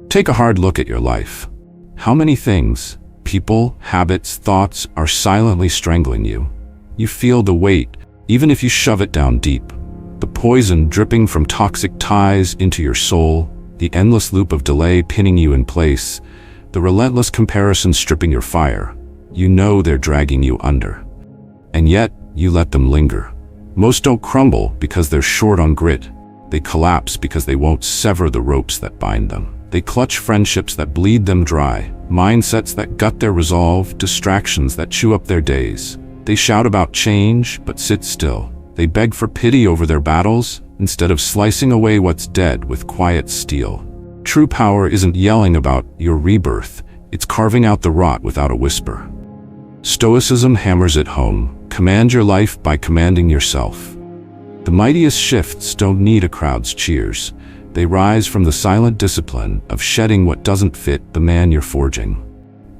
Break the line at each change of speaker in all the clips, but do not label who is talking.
Take a hard look at your life. How many things, people, habits, thoughts are silently strangling you? You feel the weight, even if you shove it down deep. The poison dripping from toxic ties into your soul, the endless loop of delay pinning you in place, the relentless comparison stripping your fire. You know they're dragging you under. And yet, you let them linger. Most don't crumble because they're short on grit. They collapse because they won't sever the ropes that bind them. They clutch friendships that bleed them dry, mindsets that gut their resolve, distractions that chew up their days. They shout about change, but sit still. They beg for pity over their battles, instead of slicing away what's dead with quiet steel. True power isn't yelling about your rebirth, it's carving out the rot without a whisper. Stoicism hammers it home. Command your life by commanding yourself. The mightiest shifts don't need a crowd's cheers. They rise from the silent discipline of shedding what doesn't fit the man you're forging.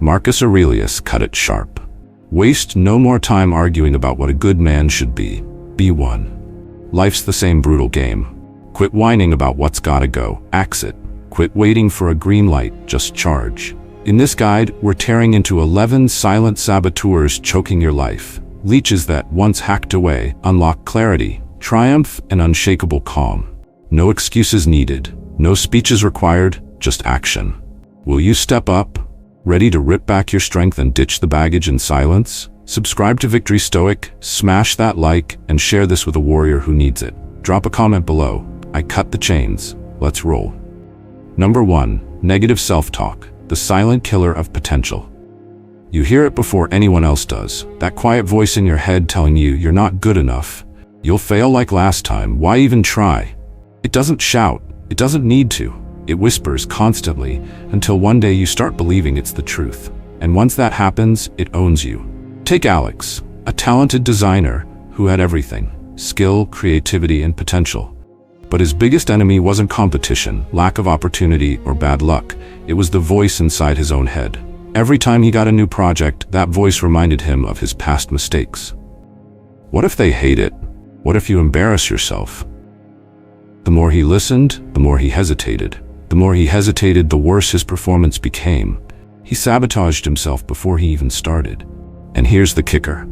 Marcus Aurelius cut it sharp. Waste no more time arguing about what a good man should be. Be one. Life's the same brutal game. Quit whining about what's gotta go. Axe it. Quit waiting for a green light. Just charge. In this guide, we're tearing into 11 silent saboteurs choking your life. Leeches that, once hacked away, unlock clarity, triumph, and unshakable calm. No excuses needed, no speeches required, just action. Will you step up, ready to rip back your strength and ditch the baggage in silence? Subscribe to Victory Stoic, smash that like, and share this with a warrior who needs it. Drop a comment below. I cut the chains. Let's roll. Number 1. Negative self-talk, the silent killer of potential. You hear it before anyone else does. That quiet voice in your head telling you you're not good enough. You'll fail like last time. Why even try? It doesn't shout. It doesn't need to. It whispers constantly until one day you start believing it's the truth. And once that happens, it owns you. Take Alex, a talented designer who had everything: skill, creativity, and potential. But his biggest enemy wasn't competition, lack of opportunity, or bad luck. It was the voice inside his own head. Every time he got a new project, that voice reminded him of his past mistakes. What if they hate it? What if you embarrass yourself? The more he listened, the more he hesitated. The more he hesitated, the worse his performance became. He sabotaged himself before he even started. And here's the kicker.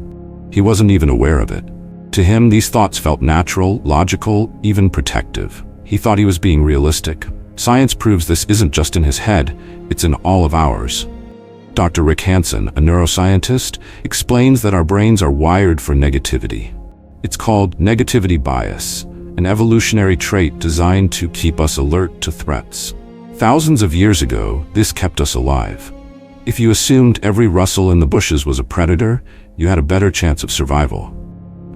He wasn't even aware of it. To him, these thoughts felt natural, logical, even protective. He thought he was being realistic. Science proves this isn't just in his head, it's in all of ours. Dr. Rick Hansen, a neuroscientist, explains that our brains are wired for negativity. It's called negativity bias, an evolutionary trait designed to keep us alert to threats. Thousands of years ago, this kept us alive. If you assumed every rustle in the bushes was a predator, you had a better chance of survival.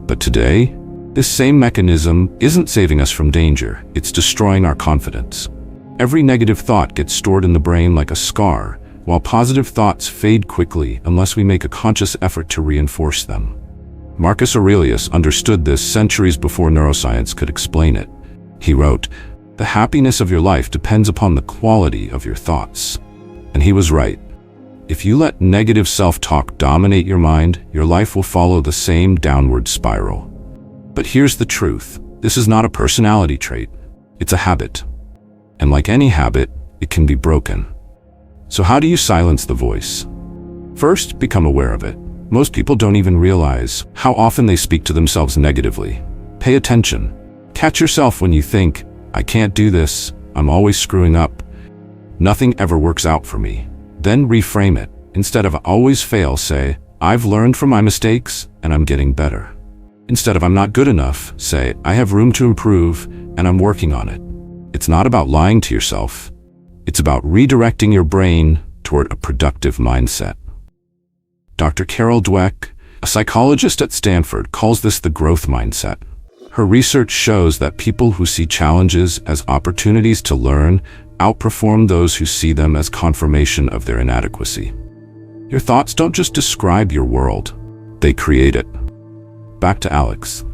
But today, this same mechanism isn't saving us from danger, it's destroying our confidence. Every negative thought gets stored in the brain like a scar, while positive thoughts fade quickly unless we make a conscious effort to reinforce them. Marcus Aurelius understood this centuries before neuroscience could explain it. He wrote, "The happiness of your life depends upon the quality of your thoughts." And he was right. If you let negative self-talk dominate your mind, your life will follow the same downward spiral. But here's the truth. This is not a personality trait. It's a habit. And like any habit, it can be broken. So how do you silence the voice? First, become aware of it. Most people don't even realize how often they speak to themselves negatively. Pay attention. Catch yourself when you think, "I can't do this, I'm always screwing up. Nothing ever works out for me." Then reframe it. Instead of "always fail," say, "I've learned from my mistakes and I'm getting better." Instead of "I'm not good enough," say, "I have room to improve and I'm working on it." It's not about lying to yourself. It's about redirecting your brain toward a productive mindset. Dr. Carol Dweck, a psychologist at Stanford, calls this the growth mindset. Her research shows that people who see challenges as opportunities to learn outperform those who see them as confirmation of their inadequacy. Your thoughts don't just describe your world, they create it. Back to Alex.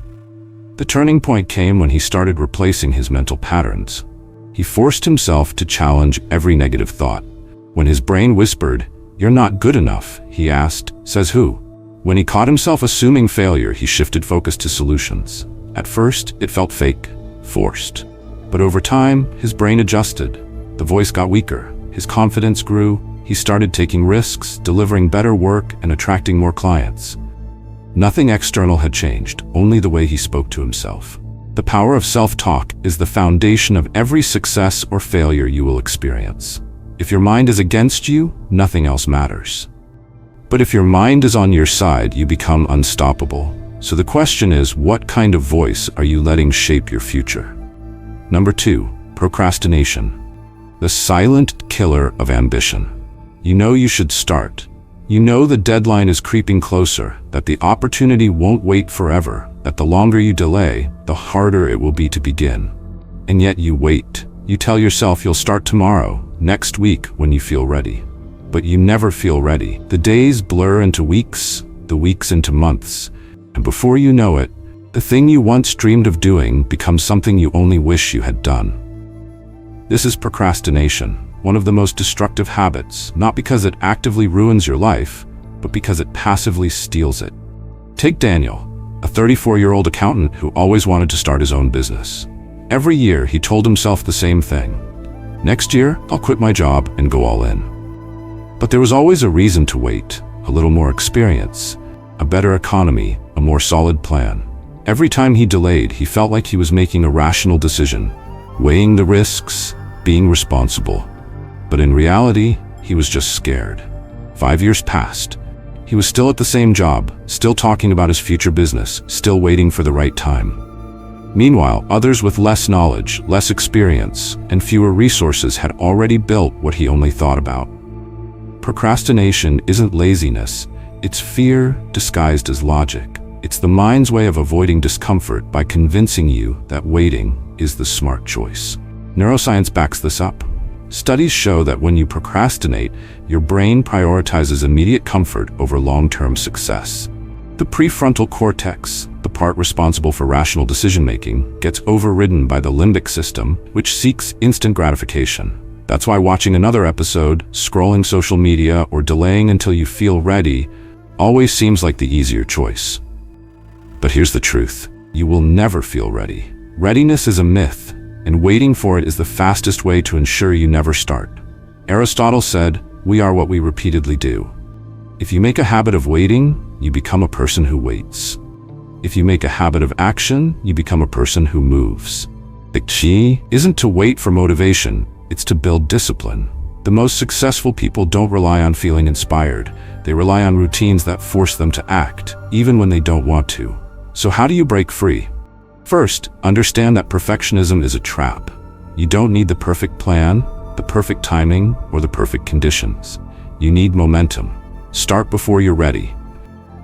The turning point came when he started replacing his mental patterns. He forced himself to challenge every negative thought. When his brain whispered, "You're not good enough," he asked, "Says who?" When he caught himself assuming failure, he shifted focus to solutions. At first, it felt fake, forced. But over time, his brain adjusted. The voice got weaker, His confidence grew, he started taking risks, delivering better work, and attracting more clients. Nothing external had changed, only the way he spoke to himself. The power of self-talk is the foundation of every success or failure you will experience. If your mind is against you, nothing else matters. But if your mind is on your side, you become unstoppable. So the question is, what kind of voice are you letting shape your future? Number 2, procrastination. The silent killer of ambition. You know you should start. You know the deadline is creeping closer, that the opportunity won't wait forever, that the longer you delay, the harder it will be to begin. And yet you wait. You tell yourself you'll start tomorrow, next week, when you feel ready. But you never feel ready. The days blur into weeks, the weeks into months, and before you know it, the thing you once dreamed of doing becomes something you only wish you had done. This is procrastination, one of the most destructive habits, not because it actively ruins your life, but because it passively steals it. Take Daniel, a 34-year-old accountant who always wanted to start his own business. Every year he told himself the same thing. Next year, I'll quit my job and go all in. But there was always a reason to wait, a little more experience, a better economy, a more solid plan. Every time he delayed, he felt like he was making a rational decision, weighing the risks, being responsible. But in reality, he was just scared. 5 years passed. He was still at the same job, still talking about his future business, still waiting for the right time. Meanwhile, others with less knowledge, less experience, and fewer resources had already built what he only thought about. Procrastination isn't laziness, it's fear disguised as logic. It's the mind's way of avoiding discomfort by convincing you that waiting is the smart choice. Neuroscience backs this up. Studies show that when you procrastinate, your brain prioritizes immediate comfort over long-term success. The prefrontal cortex, the part responsible for rational decision-making, gets overridden by the limbic system, which seeks instant gratification. That's why watching another episode, scrolling social media, or delaying until you feel ready always seems like the easier choice. But here's the truth. You will never feel ready. Readiness is a myth, and waiting for it is the fastest way to ensure you never start. Aristotle said, "We are what we repeatedly do." If you make a habit of waiting, you become a person who waits. If you make a habit of action, you become a person who moves. The key isn't to wait for motivation, it's to build discipline. The most successful people don't rely on feeling inspired. They rely on routines that force them to act, even when they don't want to. So how do you break free? First, understand that perfectionism is a trap. You don't need the perfect plan, the perfect timing, or the perfect conditions. You need momentum. Start before you're ready.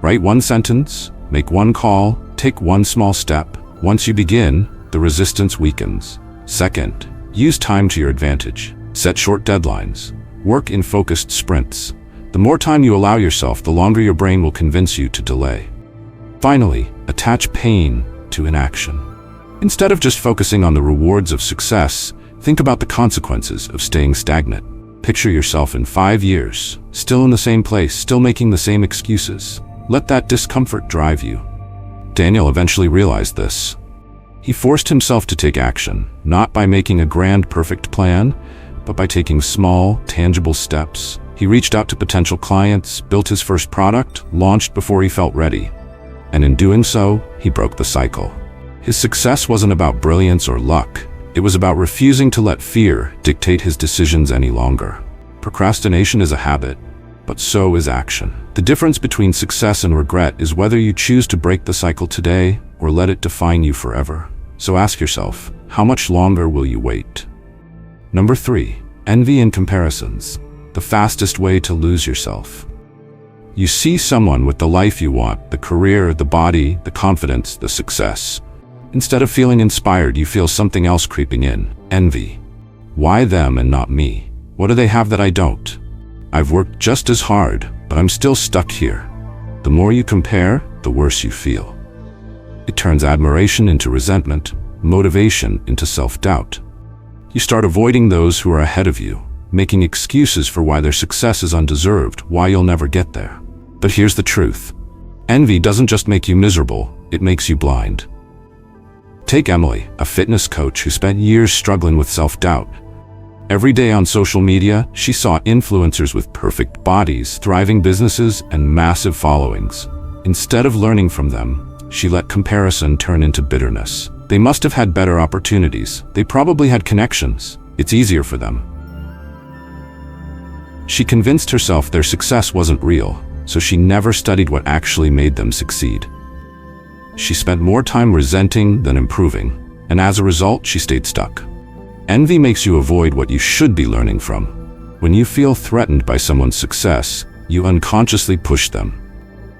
Write one sentence, make one call, take one small step. Once you begin, the resistance weakens. Second, use time to your advantage. Set short deadlines. Work in focused sprints. The more time you allow yourself, the longer your brain will convince you to delay. Finally, attach pain to inaction. Instead of just focusing on the rewards of success, think about the consequences of staying stagnant. Picture yourself in 5 years, still in the same place, still making the same excuses. Let that discomfort drive you. Daniel eventually realized this. He forced himself to take action, not by making a grand, perfect plan, but by taking small, tangible steps. He reached out to potential clients, built his first product, launched before he felt ready. And in doing so, he broke the cycle. His success wasn't about brilliance or luck. It was about refusing to let fear dictate his decisions any longer. Procrastination is a habit, but so is action. The difference between success and regret is whether you choose to break the cycle today or let it define you forever. So ask yourself, how much longer will you wait? Number 3, envy and comparisons. The fastest way to lose yourself. You see someone with the life you want, the career, the body, the confidence, the success. Instead of feeling inspired, you feel something else creeping in, envy. Why them and not me? What do they have that I don't? I've worked just as hard, but I'm still stuck here. The more you compare, the worse you feel. It turns admiration into resentment, motivation into self-doubt. You start avoiding those who are ahead of you, making excuses for why their success is undeserved, why you'll never get there. But here's the truth. Envy doesn't just make you miserable, it makes you blind. Take Emily, a fitness coach who spent years struggling with self-doubt. Every day on social media, she saw influencers with perfect bodies, thriving businesses, and massive followings. Instead of learning from them, she let comparison turn into bitterness. They must have had better opportunities. They probably had connections. It's easier for them. She convinced herself their success wasn't real, so she never studied what actually made them succeed. She spent more time resenting than improving, and as a result, she stayed stuck. Envy makes you avoid what you should be learning from. When you feel threatened by someone's success, you unconsciously push them,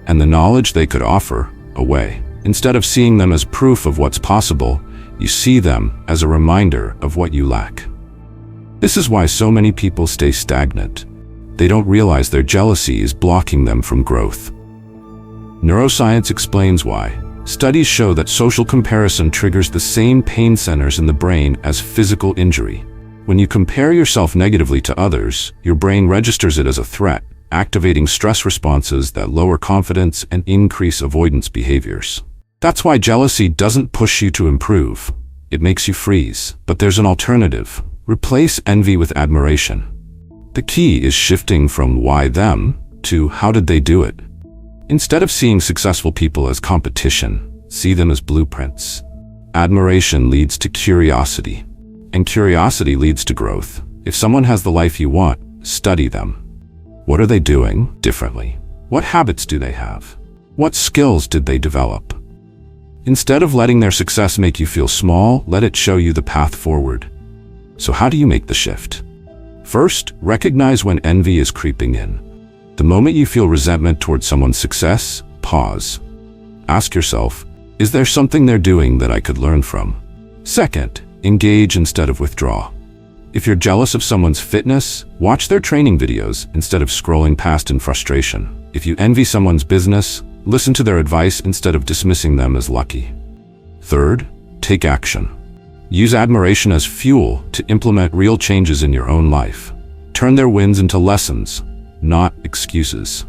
and the knowledge they could offer, away. Instead of seeing them as proof of what's possible, you see them as a reminder of what you lack. This is why so many people stay stagnant. They don't realize their jealousy is blocking them from growth. Neuroscience explains why. Studies show that social comparison triggers the same pain centers in the brain as physical injury. When you compare yourself negatively to others, your brain registers it as a threat, activating stress responses that lower confidence and increase avoidance behaviors. That's why jealousy doesn't push you to improve. It makes you freeze. But there's an alternative. Replace envy with admiration. The key is shifting from why them to how did they do it. Instead of seeing successful people as competition, see them as blueprints. Admiration leads to curiosity, and curiosity leads to growth. If someone has the life you want, study them. What are they doing differently? What habits do they have? What skills did they develop? Instead of letting their success make you feel small, let it show you the path forward. So how do you make the shift? First, recognize when envy is creeping in. The moment you feel resentment towards someone's success, pause. Ask yourself, is there something they're doing that I could learn from? Second, engage instead of withdraw. If you're jealous of someone's fitness, watch their training videos instead of scrolling past in frustration. If you envy someone's business, listen to their advice instead of dismissing them as lucky. Third, take action. Use admiration as fuel to implement real changes in your own life. Turn their wins into lessons, not excuses.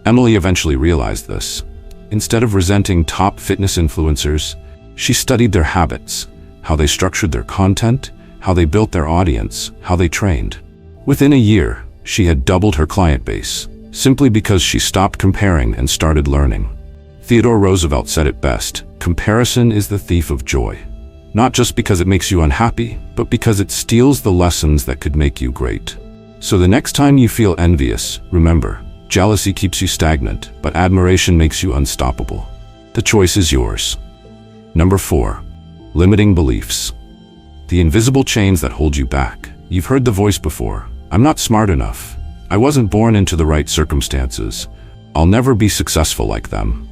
Emily eventually realized this. Instead of resenting top fitness influencers, she studied their habits, how they structured their content, how they built their audience, how they trained. Within a year, she had doubled her client base, simply because she stopped comparing and started learning. Theodore Roosevelt said it best, comparison is the thief of joy. Not just because it makes you unhappy, but because it steals the lessons that could make you great. So the next time you feel envious, remember, jealousy keeps you stagnant, but admiration makes you unstoppable. The choice is yours. Number 4, limiting beliefs. The invisible chains that hold you back. You've heard the voice before. I'm not smart enough. I wasn't born into the right circumstances. I'll never be successful like them.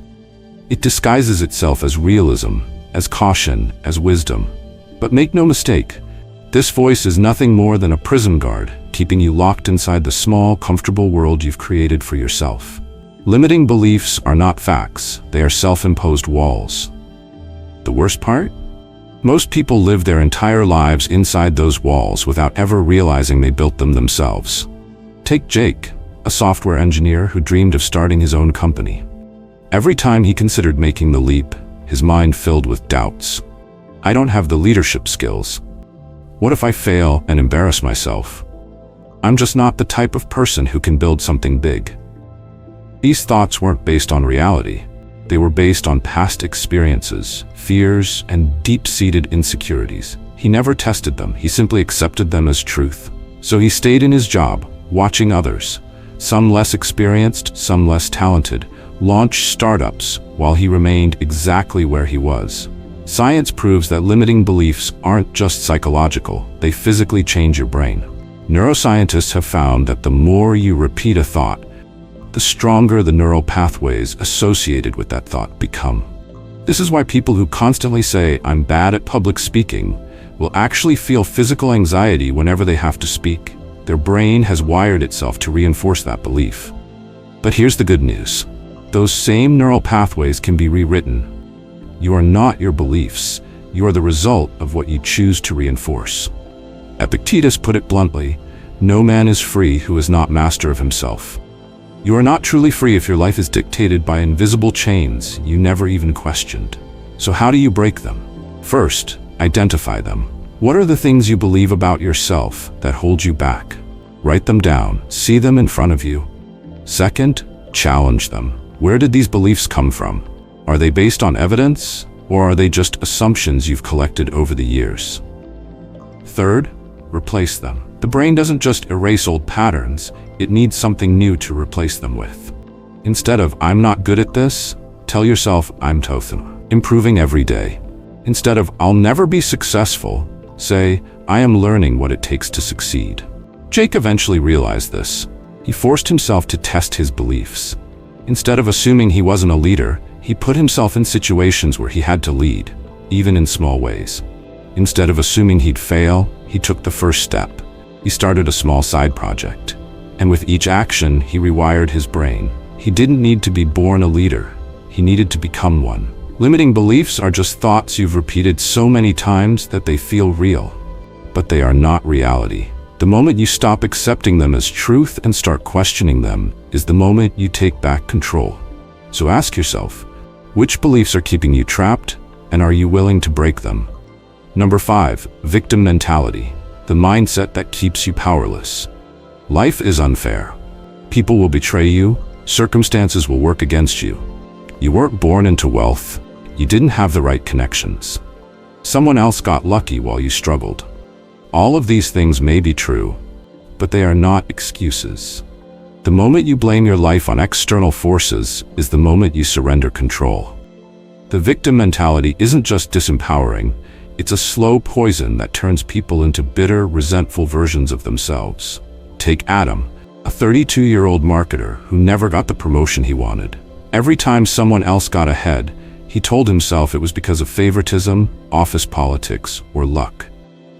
It disguises itself as realism, as caution, as wisdom. But make no mistake, this voice is nothing more than a prison guard, keeping you locked inside the small, comfortable world you've created for yourself. Limiting beliefs are not facts, they are self-imposed walls. The worst part? Most people live their entire lives inside those walls without ever realizing they built them themselves. Take Jake, a software engineer who dreamed of starting his own company. Every time he considered making the leap, his mind filled with doubts. I don't have the leadership skills. What if I fail and embarrass myself? I'm just not the type of person who can build something big. These thoughts weren't based on reality. They were based on past experiences, fears, and deep-seated insecurities. He never tested them, he simply accepted them as truth. So he stayed in his job, watching others, some less experienced, some less talented, launch startups while he remained exactly where he was. Science proves that limiting beliefs aren't just psychological, they physically change your brain. Neuroscientists have found that the more you repeat a thought, the stronger the neural pathways associated with that thought become. This is why people who constantly say, "I'm bad at public speaking," will actually feel physical anxiety whenever they have to speak. Their brain has wired itself to reinforce that belief. But here's the good news. Those same neural pathways can be rewritten. You are not your beliefs. You are the result of what you choose to reinforce. Epictetus put it bluntly, "No man is free who is not master of himself." You are not truly free if your life is dictated by invisible chains you never even questioned. So how do you break them? First, identify them. What are the things you believe about yourself that hold you back? Write them down, see them in front of you. Second, challenge them. Where did these beliefs come from? Are they based on evidence, or are they just assumptions you've collected over the years? Third, replace them. The brain doesn't just erase old patterns, it needs something new to replace them with. Instead of "I'm not good at this," tell yourself "I'm improving every day." Instead of "I'll never be successful," say "I am learning what it takes to succeed." Jake eventually realized this. He forced himself to test his beliefs. Instead of assuming he wasn't a leader, he put himself in situations where he had to lead, even in small ways. Instead of assuming he'd fail, he took the first step. He started a small side project. And with each action, he rewired his brain. He didn't need to be born a leader. He needed to become one. Limiting beliefs are just thoughts you've repeated so many times that they feel real. But they are not reality. The moment you stop accepting them as truth and start questioning them is the moment you take back control. So ask yourself, which beliefs are keeping you trapped, and are you willing to break them? Number 5, victim mentality, the mindset that keeps you powerless. Life is unfair. People will betray you, circumstances will work against you. You weren't born into wealth. You didn't have the right connections. Someone else got lucky while you struggled. All of these things may be true, but they are not excuses. The moment you blame your life on external forces is the moment you surrender control. The victim mentality isn't just disempowering, it's a slow poison that turns people into bitter, resentful versions of themselves. Take Adam, a 32-year-old marketer who never got the promotion he wanted. Every time someone else got ahead, he told himself it was because of favoritism, office politics, or luck.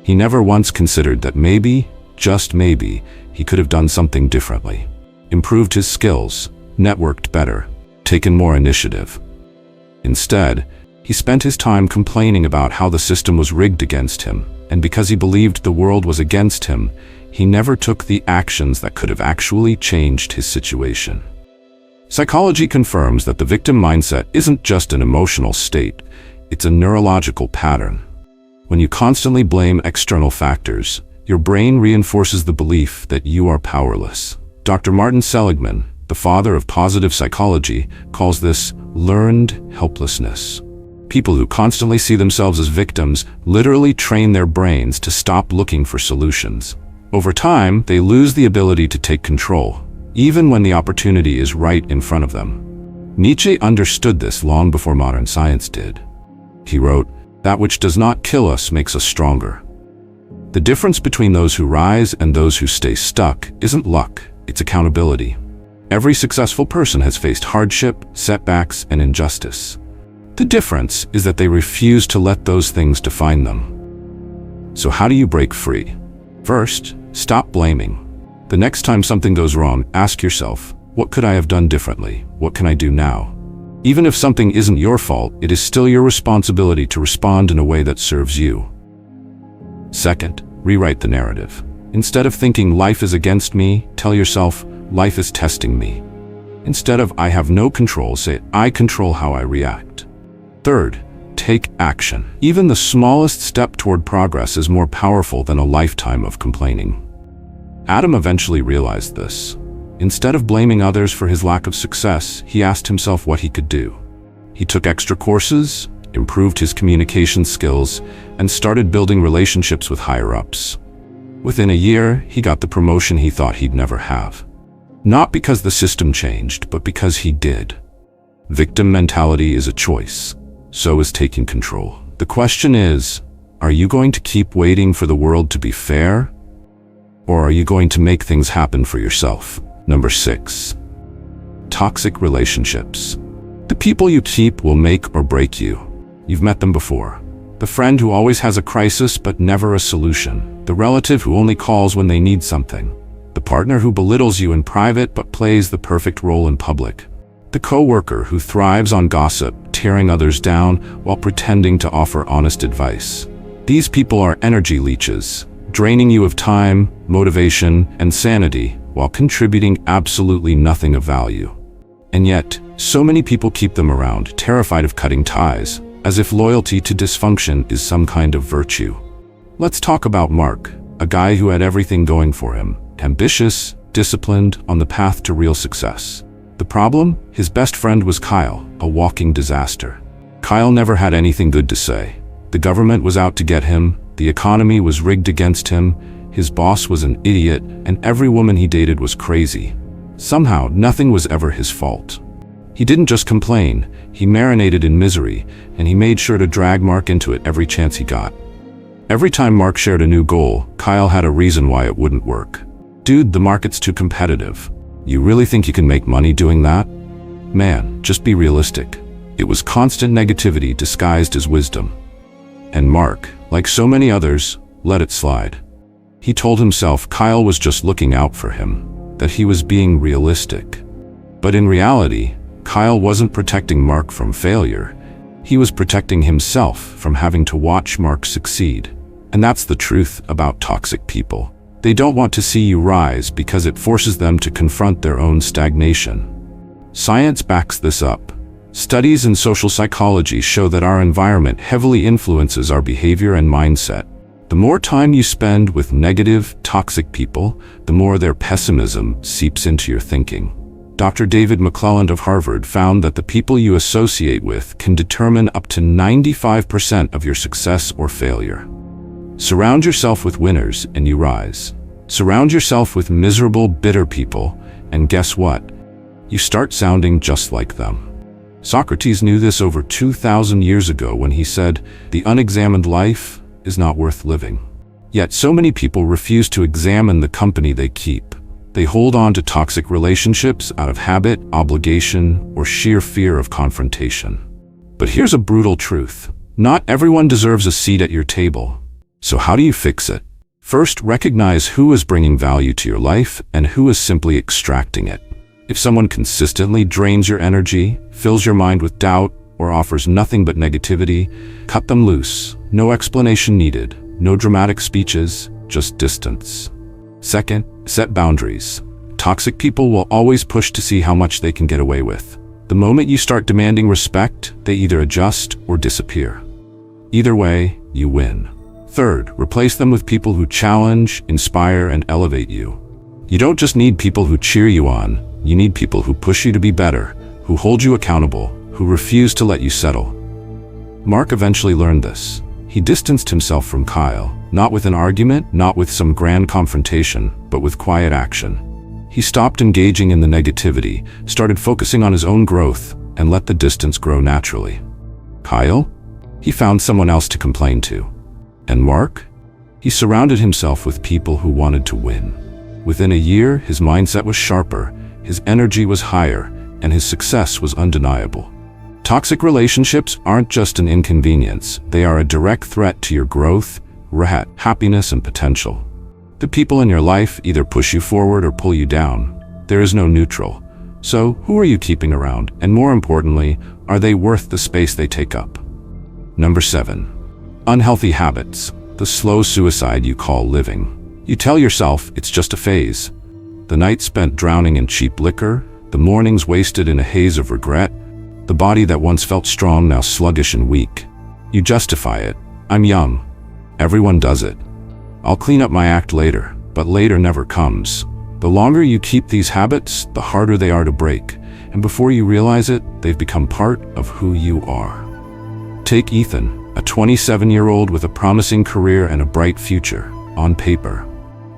He never once considered that maybe, just maybe, he could have done something differently. Improved his skills, networked better, taken more initiative. Instead, he spent his time complaining about how the system was rigged against him, and because he believed the world was against him, he never took the actions that could have actually changed his situation. Psychology confirms that the victim mindset isn't just an emotional state, it's a neurological pattern. When you constantly blame external factors, your brain reinforces the belief that you are powerless. Dr. Martin Seligman, the father of positive psychology, calls this learned helplessness. People who constantly see themselves as victims literally train their brains to stop looking for solutions. Over time, they lose the ability to take control, even when the opportunity is right in front of them. Nietzsche understood this long before modern science did. He wrote, "That which does not kill us makes us stronger." The difference between those who rise and those who stay stuck isn't luck, it's accountability. Every successful person has faced hardship, setbacks, and injustice. The difference is that they refuse to let those things define them. So how do you break free? First, stop blaming. The next time something goes wrong, ask yourself, what could I have done differently? What can I do now? Even if something isn't your fault, it is still your responsibility to respond in a way that serves you. Second, rewrite the narrative. Instead of thinking life is against me, tell yourself life is testing me. Instead of I have no control, say I control how I react. Third, take action. Even the smallest step toward progress is more powerful than a lifetime of complaining. Adam eventually realized this. Instead of blaming others for his lack of success, he asked himself what he could do. He took extra courses, improved his communication skills, and started building relationships with higher-ups. Within a year, he got the promotion he thought he'd never have. Not because the system changed, but because he did. Victim mentality is a choice. So is taking control. The question is, are you going to keep waiting for the world to be fair? Or are you going to make things happen for yourself? Number 6. Toxic relationships. The people you keep will make or break you. You've met them before. The friend who always has a crisis but never a solution. The relative who only calls when they need something. The partner who belittles you in private but plays the perfect role in public. The coworker who thrives on gossip, tearing others down while pretending to offer honest advice. These people are energy leeches, draining you of time, motivation, and sanity while contributing absolutely nothing of value. And yet, so many people keep them around, terrified of cutting ties, as if loyalty to dysfunction is some kind of virtue. Let's talk about Mark, a guy who had everything going for him. Ambitious, disciplined, on the path to real success. The problem? His best friend was Kyle, a walking disaster. Kyle never had anything good to say. The government was out to get him, the economy was rigged against him, his boss was an idiot, and every woman he dated was crazy. Somehow, nothing was ever his fault. He didn't just complain, he marinated in misery, and he made sure to drag Mark into it every chance he got. Every time Mark shared a new goal, Kyle had a reason why it wouldn't work. Dude, the market's too competitive. You really think you can make money doing that? Man, just be realistic. It was constant negativity disguised as wisdom. And Mark, like so many others, let it slide. He told himself Kyle was just looking out for him, that he was being realistic. But in reality, Kyle wasn't protecting Mark from failure. He was protecting himself from having to watch Mark succeed. And that's the truth about toxic people. They don't want to see you rise because it forces them to confront their own stagnation. Science backs this up. Studies in social psychology show that our environment heavily influences our behavior and mindset. The more time you spend with negative, toxic people, the more their pessimism seeps into your thinking. Dr. David McClelland of Harvard found that the people you associate with can determine up to 95% of your success or failure. Surround yourself with winners and you rise. Surround yourself with miserable, bitter people, and guess what? You start sounding just like them. Socrates knew this over 2,000 years ago when he said, "The unexamined life is not worth living." Yet so many people refuse to examine the company they keep. They hold on to toxic relationships out of habit, obligation, or sheer fear of confrontation. But here's a brutal truth. Not everyone deserves a seat at your table. So how do you fix it? First, recognize who is bringing value to your life and who is simply extracting it. If someone consistently drains your energy, fills your mind with doubt, or offers nothing but negativity, cut them loose. No explanation needed, no dramatic speeches, just distance. Second, set boundaries. Toxic people will always push to see how much they can get away with. The moment you start demanding respect, they either adjust or disappear. Either way, you win. Third, replace them with people who challenge, inspire, and elevate you. You don't just need people who cheer you on, you need people who push you to be better, who hold you accountable, who refuse to let you settle. Mark eventually learned this. He distanced himself from Kyle, not with an argument, not with some grand confrontation, but with quiet action. He stopped engaging in the negativity, started focusing on his own growth, and let the distance grow naturally. Kyle? He found someone else to complain to. And Mark? He surrounded himself with people who wanted to win. Within a year, his mindset was sharper, his energy was higher, and his success was undeniable. Toxic relationships aren't just an inconvenience, they are a direct threat to your growth, happiness, and potential. The people in your life either push you forward or pull you down. There is no neutral. So, who are you keeping around? And more importantly, are they worth the space they take up? Number 7. Unhealthy habits. The slow suicide you call living. You tell yourself it's just a phase. The nights spent drowning in cheap liquor, the mornings wasted in a haze of regret, the body that once felt strong now sluggish and weak. You justify it. I'm young. Everyone does it. I'll clean up my act later, but later never comes. The longer you keep these habits, the harder they are to break, and before you realize it, they've become part of who you are. Take Ethan, a 27-year-old with a promising career and a bright future, on paper.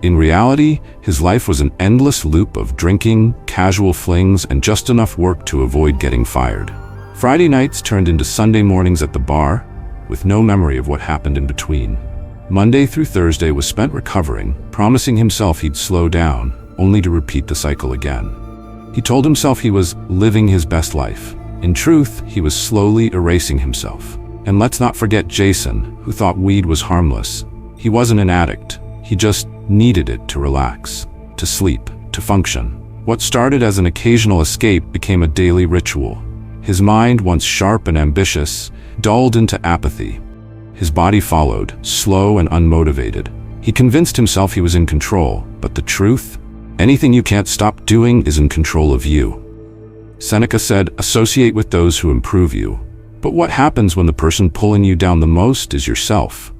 In reality, his life was an endless loop of drinking, casual flings, and just enough work to avoid getting fired. Friday nights turned into Sunday mornings at the bar, with no memory of what happened in between. Monday through Thursday was spent recovering, promising himself he'd slow down, only to repeat the cycle again. He told himself he was living his best life. In truth, he was slowly erasing himself. And let's not forget Jason, who thought weed was harmless. He wasn't an addict. He just needed it to relax, to sleep, to function. What started as an occasional escape became a daily ritual. His mind, once sharp and ambitious, dulled into apathy. His body followed, slow and unmotivated. He convinced himself he was in control, but the truth? Anything you can't stop doing is in control of you. Seneca said, "Associate with those who improve you." But what happens when the person pulling you down the most is yourself?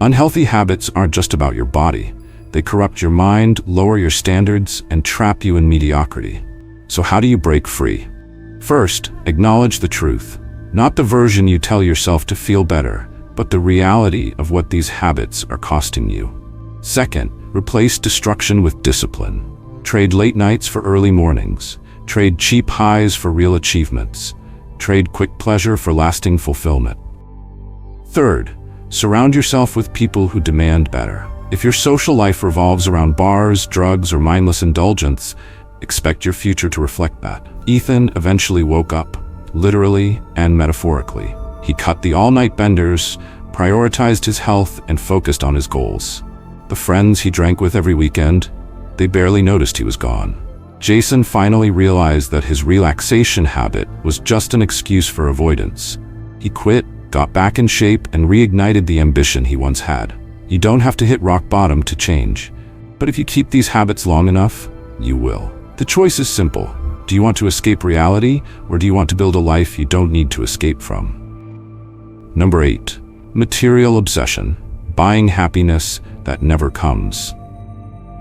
Unhealthy habits aren't just about your body. They corrupt your mind, lower your standards, and trap you in mediocrity. So how do you break free? First, acknowledge the truth. Not the version you tell yourself to feel better, but the reality of what these habits are costing you. Second, replace destruction with discipline. Trade late nights for early mornings. Trade cheap highs for real achievements. Trade quick pleasure for lasting fulfillment. Third, surround yourself with people who demand better. If your social life revolves around bars, drugs, or mindless indulgence, expect your future to reflect that. Ethan eventually woke up, literally and metaphorically. He cut the all-night benders, prioritized his health, and focused on his goals. The friends he drank with every weekend, they barely noticed he was gone. Jason finally realized that his relaxation habit was just an excuse for avoidance. He quit, got back in shape, and reignited the ambition he once had. You don't have to hit rock bottom to change, but if you keep these habits long enough, you will. The choice is simple. Do you want to escape reality, or do you want to build a life you don't need to escape from? Number 8. Material obsession. Buying happiness that never comes.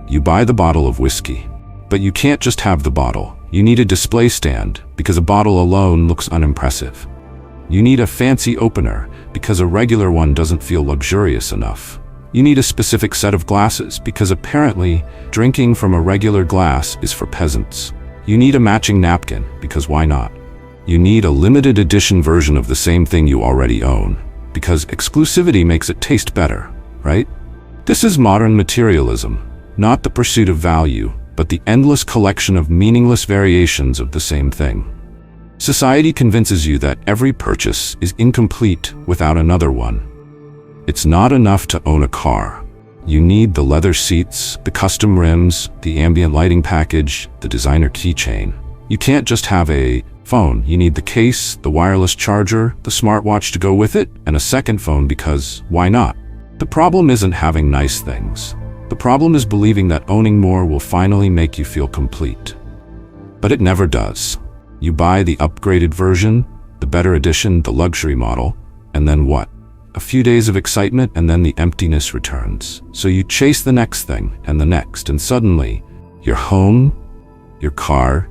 You buy the bottle of whiskey, but you can't just have the bottle. You need a display stand, because a bottle alone looks unimpressive. You need a fancy opener, because a regular one doesn't feel luxurious enough. You need a specific set of glasses, because apparently, drinking from a regular glass is for peasants. You need a matching napkin, because why not? You need a limited edition version of the same thing you already own, because exclusivity makes it taste better, right? This is modern materialism, not the pursuit of value, but the endless collection of meaningless variations of the same thing. Society convinces you that every purchase is incomplete without another one. It's not enough to own a car. You need the leather seats, the custom rims, the ambient lighting package, the designer keychain. You can't just have a phone. You need the case, the wireless charger, the smartwatch to go with it, and a second phone because why not? The problem isn't having nice things. The problem is believing that owning more will finally make you feel complete. But it never does. You buy the upgraded version, the better edition, the luxury model, and then what? A few days of excitement and then the emptiness returns. So you chase the next thing and the next, and suddenly, your home, your car,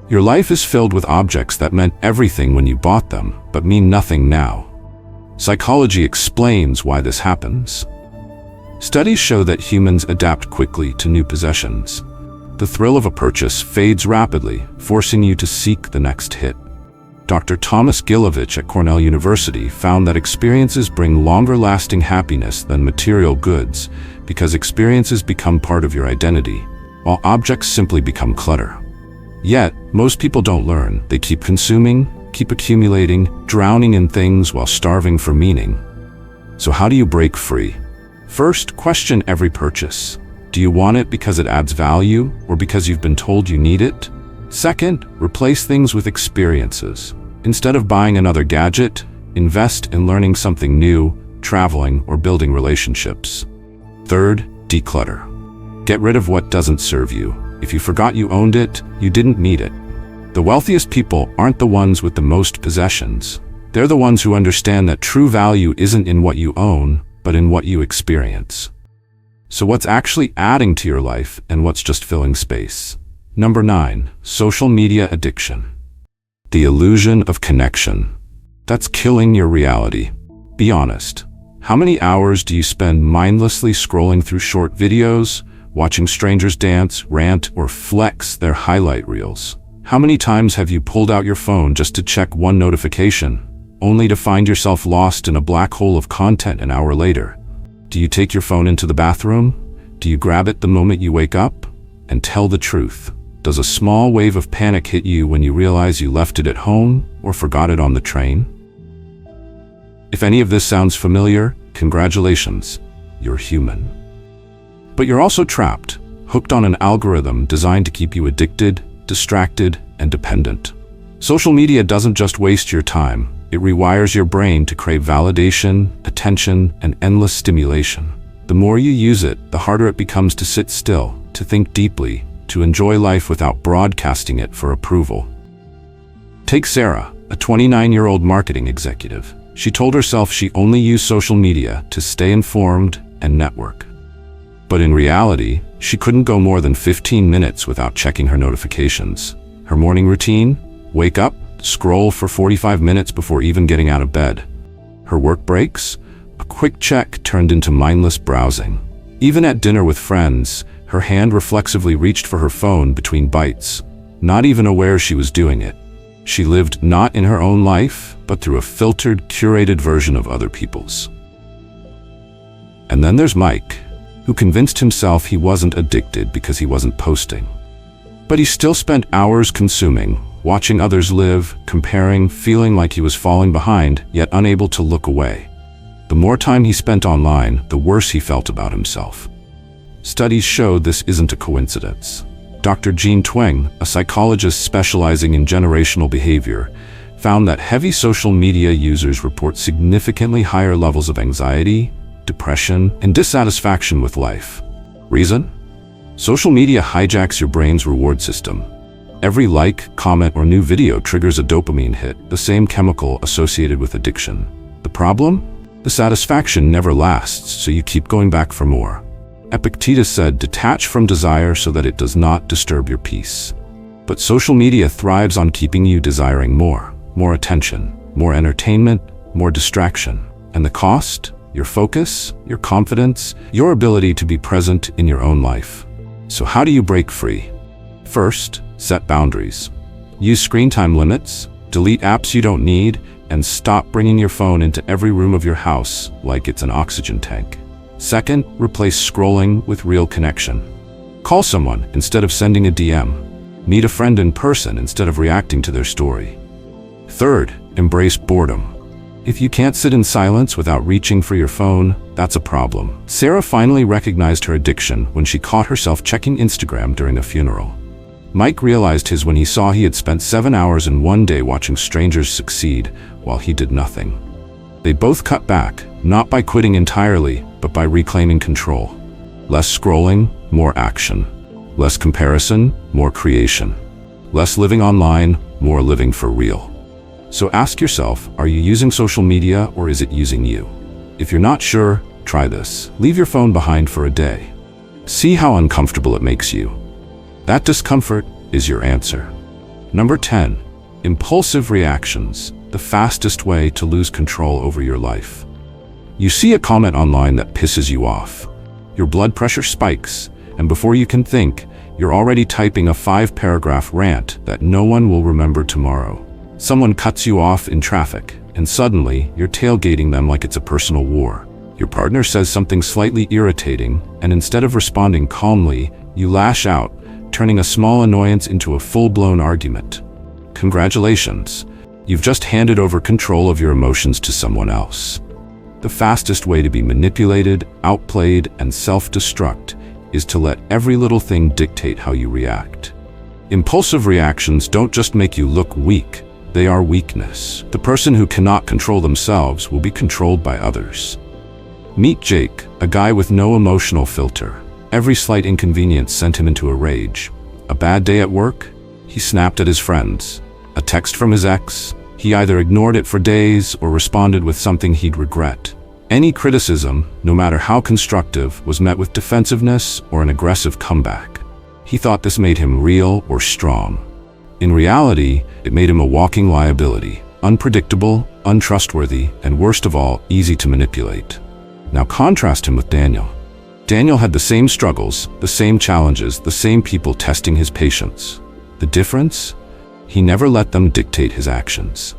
your life is filled with objects that meant everything when you bought them, but mean nothing now. Psychology explains why this happens. Studies show that humans adapt quickly to new possessions. The thrill of a purchase fades rapidly, forcing you to seek the next hit. Dr. Thomas Gilovich at Cornell University found that experiences bring longer-lasting happiness than material goods because experiences become part of your identity, while objects simply become clutter. Yet, most people don't learn. They keep consuming, keep accumulating, drowning in things while starving for meaning. So how do you break free? First, question every purchase. Do you want it because it adds value or because you've been told you need it? Second, replace things with experiences. Instead of buying another gadget, invest in learning something new, traveling, or building relationships. Third, declutter. Get rid of what doesn't serve you. If you forgot you owned it, you didn't need it. The wealthiest people aren't the ones with the most possessions. They're the ones who understand that true value isn't in what you own, but in what you experience. So what's actually adding to your life and what's just filling space? Number 9, social media addiction. The illusion of connection. That's killing your reality. Be honest. How many hours do you spend mindlessly scrolling through short videos, watching strangers dance, rant, or flex their highlight reels? How many times have you pulled out your phone just to check one notification, only to find yourself lost in a black hole of content an hour later? Do you take your phone into the bathroom? Do you grab it the moment you wake up? And tell the truth. Does a small wave of panic hit you when you realize you left it at home or forgot it on the train? If any of this sounds familiar, congratulations, you're human. But you're also trapped, hooked on an algorithm designed to keep you addicted, distracted, and dependent. Social media doesn't just waste your time, it rewires your brain to crave validation, attention, and endless stimulation. The more you use it, the harder it becomes to sit still, to think deeply, to enjoy life without broadcasting it for approval. Take Sarah, a 29-year-old marketing executive. She told herself she only used social media to stay informed and network. But in reality, she couldn't go more than 15 minutes without checking her notifications. Her morning routine? Wake up, scroll for 45 minutes before even getting out of bed. Her work breaks? A quick check turned into mindless browsing. Even at dinner with friends, her hand reflexively reached for her phone between bites, not even aware she was doing it. She lived not in her own life, but through a filtered, curated version of other people's. And then there's Mike, who convinced himself he wasn't addicted because he wasn't posting. But he still spent hours consuming, watching others live, comparing, feeling like he was falling behind, yet unable to look away. The more time he spent online, the worse he felt about himself. Studies showed this isn't a coincidence. Dr. Jean Twenge, a psychologist specializing in generational behavior, found that heavy social media users report significantly higher levels of anxiety, depression, and dissatisfaction with life. Reason? Social media hijacks your brain's reward system. Every like, comment, or new video triggers a dopamine hit, the same chemical associated with addiction. The problem? The satisfaction never lasts, so you keep going back for more. Epictetus said, "Detach from desire so that it does not disturb your peace." But social media thrives on keeping you desiring more attention, more entertainment, more distraction. And the cost? Your focus, your confidence, your ability to be present in your own life. So how do you break free? First, set boundaries. Use screen time limits, delete apps you don't need, and stop bringing your phone into every room of your house like it's an oxygen tank. Second, replace scrolling with real connection. Call someone instead of sending a DM. Meet a friend in person instead of reacting to their story. Third, embrace boredom. If you can't sit in silence without reaching for your phone, that's a problem. Sarah finally recognized her addiction when she caught herself checking Instagram during a funeral. Mike realized his when he saw he had spent 7 hours in one day watching strangers succeed while he did nothing. They both cut back, not by quitting entirely, but by reclaiming control. Less scrolling, more action. Less comparison, more creation. Less living online, more living for real. So ask yourself, are you using social media or is it using you? If you're not sure, try this. Leave your phone behind for a day. See how uncomfortable it makes you. That discomfort is your answer. Number 10, impulsive reactions, the fastest way to lose control over your life. You see a comment online that pisses you off. Your blood pressure spikes, and before you can think, you're already typing a 5-paragraph rant that no one will remember tomorrow. Someone cuts you off in traffic, and suddenly you're tailgating them like it's a personal war. Your partner says something slightly irritating, and instead of responding calmly, you lash out, turning a small annoyance into a full-blown argument. Congratulations, you've just handed over control of your emotions to someone else. The fastest way to be manipulated, outplayed, and self-destruct is to let every little thing dictate how you react. Impulsive reactions don't just make you look weak, they are weakness. The person who cannot control themselves will be controlled by others. Meet Jake, a guy with no emotional filter. Every slight inconvenience sent him into a rage. A bad day at work? He snapped at his friends. A text from his ex? He either ignored it for days or responded with something he'd regret. Any criticism, no matter how constructive, was met with defensiveness or an aggressive comeback. He thought this made him real or strong. In reality, it made him a walking liability, unpredictable, untrustworthy, and worst of all, easy to manipulate. Now contrast him with Daniel. Daniel had the same struggles, the same challenges, the same people testing his patience. The difference? He never let them dictate his actions.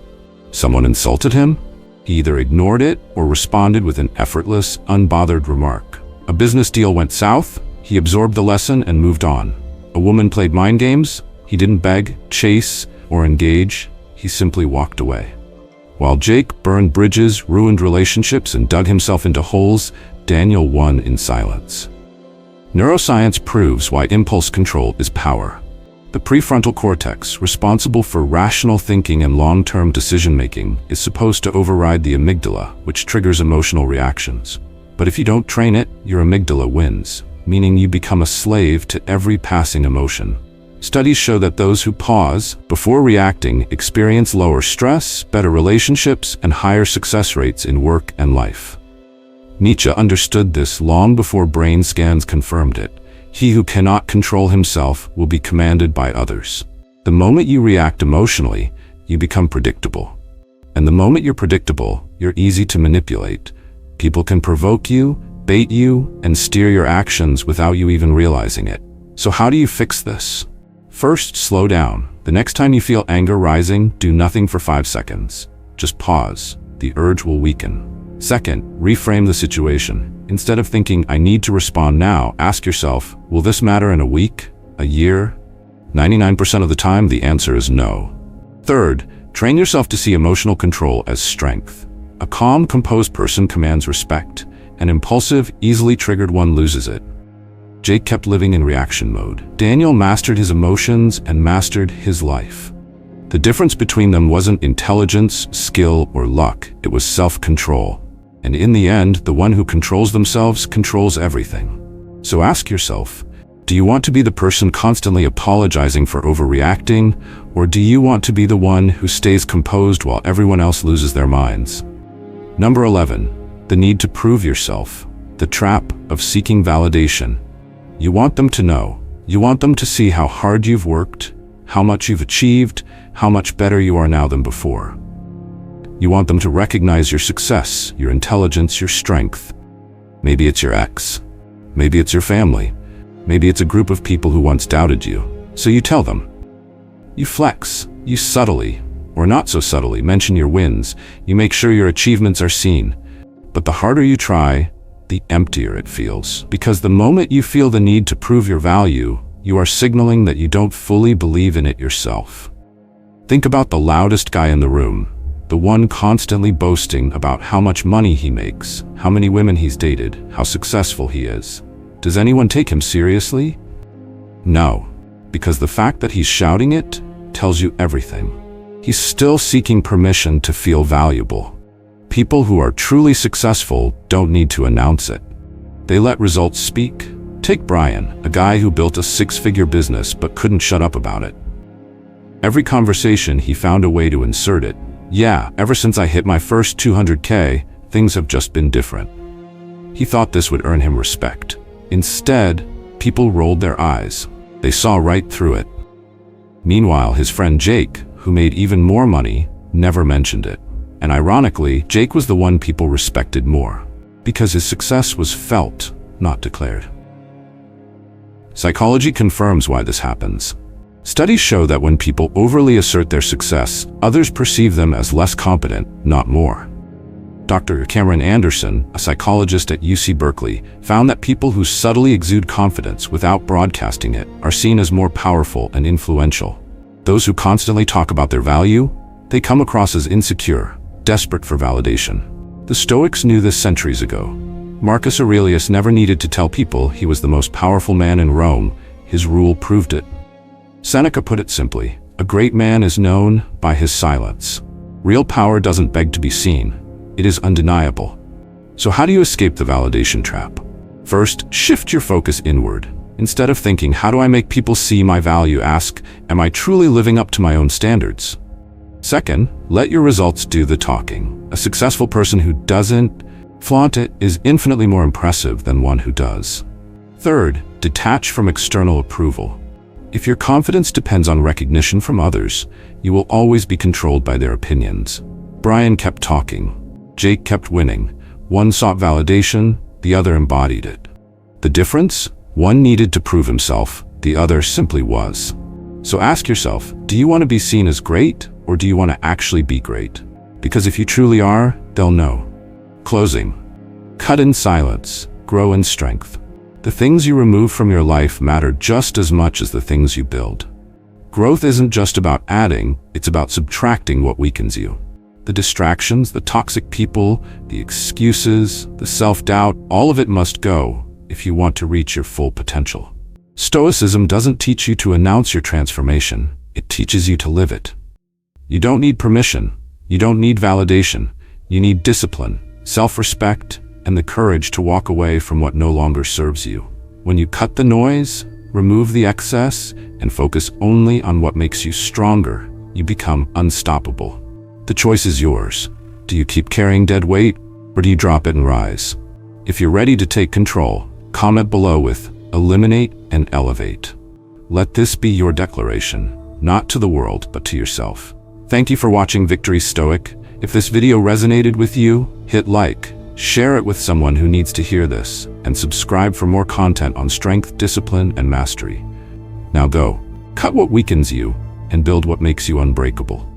Someone insulted him? He either ignored it or responded with an effortless, unbothered remark. A business deal went south? He absorbed the lesson and moved on. A woman played mind games? He didn't beg, chase, or engage. He simply walked away. While Jake burned bridges, ruined relationships, and dug himself into holes, Daniel won in silence. Neuroscience proves why impulse control is power. The prefrontal cortex, responsible for rational thinking and long-term decision-making, is supposed to override the amygdala, which triggers emotional reactions. But if you don't train it, your amygdala wins, meaning you become a slave to every passing emotion. Studies show that those who pause before reacting experience lower stress, better relationships, and higher success rates in work and life. Nietzsche understood this long before brain scans confirmed it. He who cannot control himself will be commanded by others. The moment you react emotionally, you become predictable. And the moment you're predictable, you're easy to manipulate. People can provoke you, bait you, and steer your actions without you even realizing it. So how do you fix this? First, slow down. The next time you feel anger rising, do nothing for 5 seconds. Just pause. The urge will weaken. Second, reframe the situation. Instead of thinking, I need to respond now, ask yourself, will this matter in a week, a year? 99% of the time, the answer is no. Third, train yourself to see emotional control as strength. A calm, composed person commands respect. An impulsive, easily triggered one loses it. Jake kept living in reaction mode. Daniel mastered his emotions and mastered his life. The difference between them wasn't intelligence, skill, or luck. It was self-control. And in the end, the one who controls themselves controls everything. So ask yourself, do you want to be the person constantly apologizing for overreacting, or do you want to be the one who stays composed while everyone else loses their minds? Number 11, the need to prove yourself. The trap of seeking validation. You want them to know. You want them to see how hard you've worked, how much you've achieved, how much better you are now than before. You want them to recognize your success, your intelligence, your strength. Maybe it's your ex. Maybe it's your family. Maybe it's a group of people who once doubted you. So you tell them. You flex. You subtly, or not so subtly, mention your wins. You make sure your achievements are seen. But the harder you try, the emptier it feels. Because the moment you feel the need to prove your value, you are signaling that you don't fully believe in it yourself. Think about the loudest guy in the room, the one constantly boasting about how much money he makes, how many women he's dated, how successful he is. Does anyone take him seriously? No, because the fact that he's shouting it tells you everything. He's still seeking permission to feel valuable. People who are truly successful don't need to announce it. They let results speak. Take Brian, a guy who built a 6-figure business but couldn't shut up about it. Every conversation he found a way to insert it. Yeah, ever since I hit my first 200K, things have just been different. He thought this would earn him respect. Instead, people rolled their eyes. They saw right through it. Meanwhile, his friend Jake, who made even more money, never mentioned it. And ironically, Jake was the one people respected more, because his success was felt, not declared. Psychology confirms why this happens. Studies show that when people overly assert their success, others perceive them as less competent, not more. Dr. Cameron Anderson, a psychologist at UC Berkeley, found that people who subtly exude confidence without broadcasting it are seen as more powerful and influential. Those who constantly talk about their value, they come across as insecure, desperate for validation. The Stoics knew this centuries ago. Marcus Aurelius never needed to tell people he was the most powerful man in Rome. His rule proved it. Seneca put it simply, a great man is known by his silence. Real power doesn't beg to be seen. It is undeniable. So how do you escape the validation trap? First, shift your focus inward. Instead of thinking, how do I make people see my value, ask, am I truly living up to my own standards? Second, let your results do the talking. A successful person who doesn't flaunt it is infinitely more impressive than one who does. Third, detach from external approval. If your confidence depends on recognition from others, you will always be controlled by their opinions. Brian kept talking. Jake kept winning. One sought validation, the other embodied it. The difference? One needed to prove himself, the other simply was. So ask yourself, do you want to be seen as great, or do you want to actually be great? Because if you truly are, they'll know. Closing. Cut in silence, grow in strength. The things you remove from your life matter just as much as the things you build. Growth isn't just about adding, it's about subtracting what weakens you. The distractions, the toxic people, the excuses, the self-doubt, all of it must go if you want to reach your full potential. Stoicism doesn't teach you to announce your transformation, it teaches you to live it. You don't need permission, you don't need validation, you need discipline, self-respect, and the courage to walk away from what no longer serves you. When you cut the noise, Remove the excess and focus only on what makes you stronger. You become unstoppable. The choice is yours. Do you keep carrying dead weight, or do you drop it and rise? If you're ready to take control, comment below with eliminate and elevate. Let this be your declaration, not to the world, but to yourself. Thank you for watching Victory Stoic. If this video resonated with you, hit like, share it with someone who needs to hear this, and subscribe for more content on strength, discipline, and mastery. Now go, cut what weakens you, and build what makes you unbreakable.